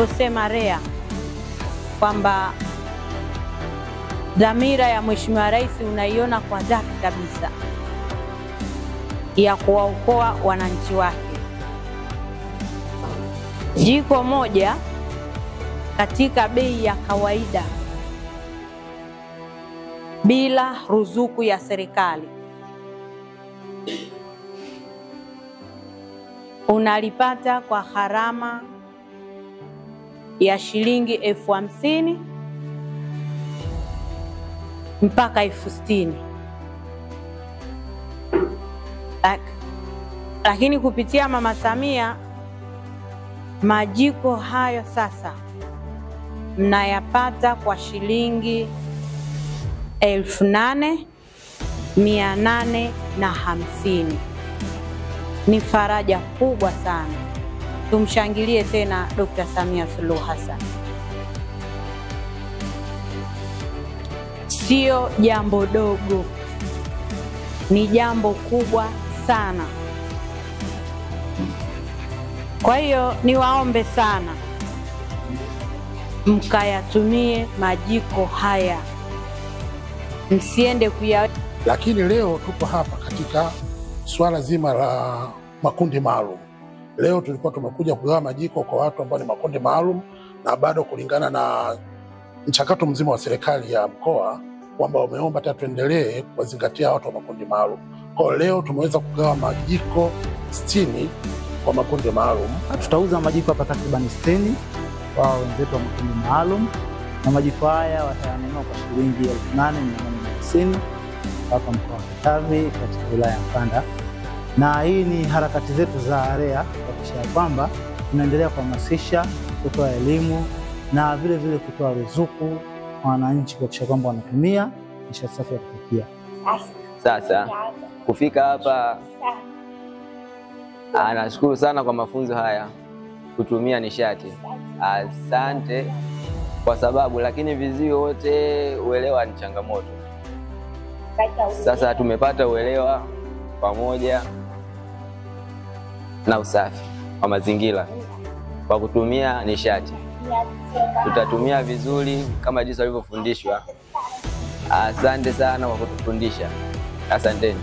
alivyosema REA kwamba dhamira ya Mheshimiwa Rais unaiona kwa dhati kabisa ya kuwaokoa wananchi wake. Jiko moja katika bei ya kawaida bila ruzuku ya serikali unalipata kwa gharama ya shilingi 50,000 mpaka 60,000. Lakini kupitia Mama Samia majiko hayo sasa mnayapata kwa shilingi 8,850. Ni faraja kubwa sana. Tumshangilie tena Dr. Samia Suluhu Hassan. Sio jambo dogo, ni jambo kubwa sana. Kwa hiyo niwaombe sana mkayatumie majiko haya, msiende kuya. Lakini leo tuko hapa katika swala zima la makundi maalum. Leo tulikuwa tumekuja kugawa majiko kwa watu ambao ni makundi maalum, na bado kulingana na mchakato mzima wa serikali ya mkoa kwamba wameomba hata tuendelee kuwazingatia watu wa makundi maalum. Kwa leo tumeweza kugawa majiko 60 kwa makundi maalum. Tutauza majiko hapa takriban 60 kwa wenzetu wa makundi maalum, na majiko haya watayanunua kwa shilingi 8,850 hapa mkoa wa Katavi katika wilaya ya Mpanda. Na hii ni harakati zetu za REA kuhakikisha kwamba tunaendelea kuhamasisha, kutoa elimu na vile vile kutoa ruzuku kwa wananchi kuhakikisha kwamba wanatumia nishati safi ya kupikia. Sasa kufika hapa, nashukuru sana kwa mafunzo haya kutumia nishati. Asante kwa sababu, lakini viziwi wote uelewa ni changamoto. Sasa tumepata uelewa pamoja na usafi wa mazingira kwa kutumia nishati. Tutatumia vizuri kama jinsi walivyofundishwa. Asante sana kwa kutufundisha. Asanteni.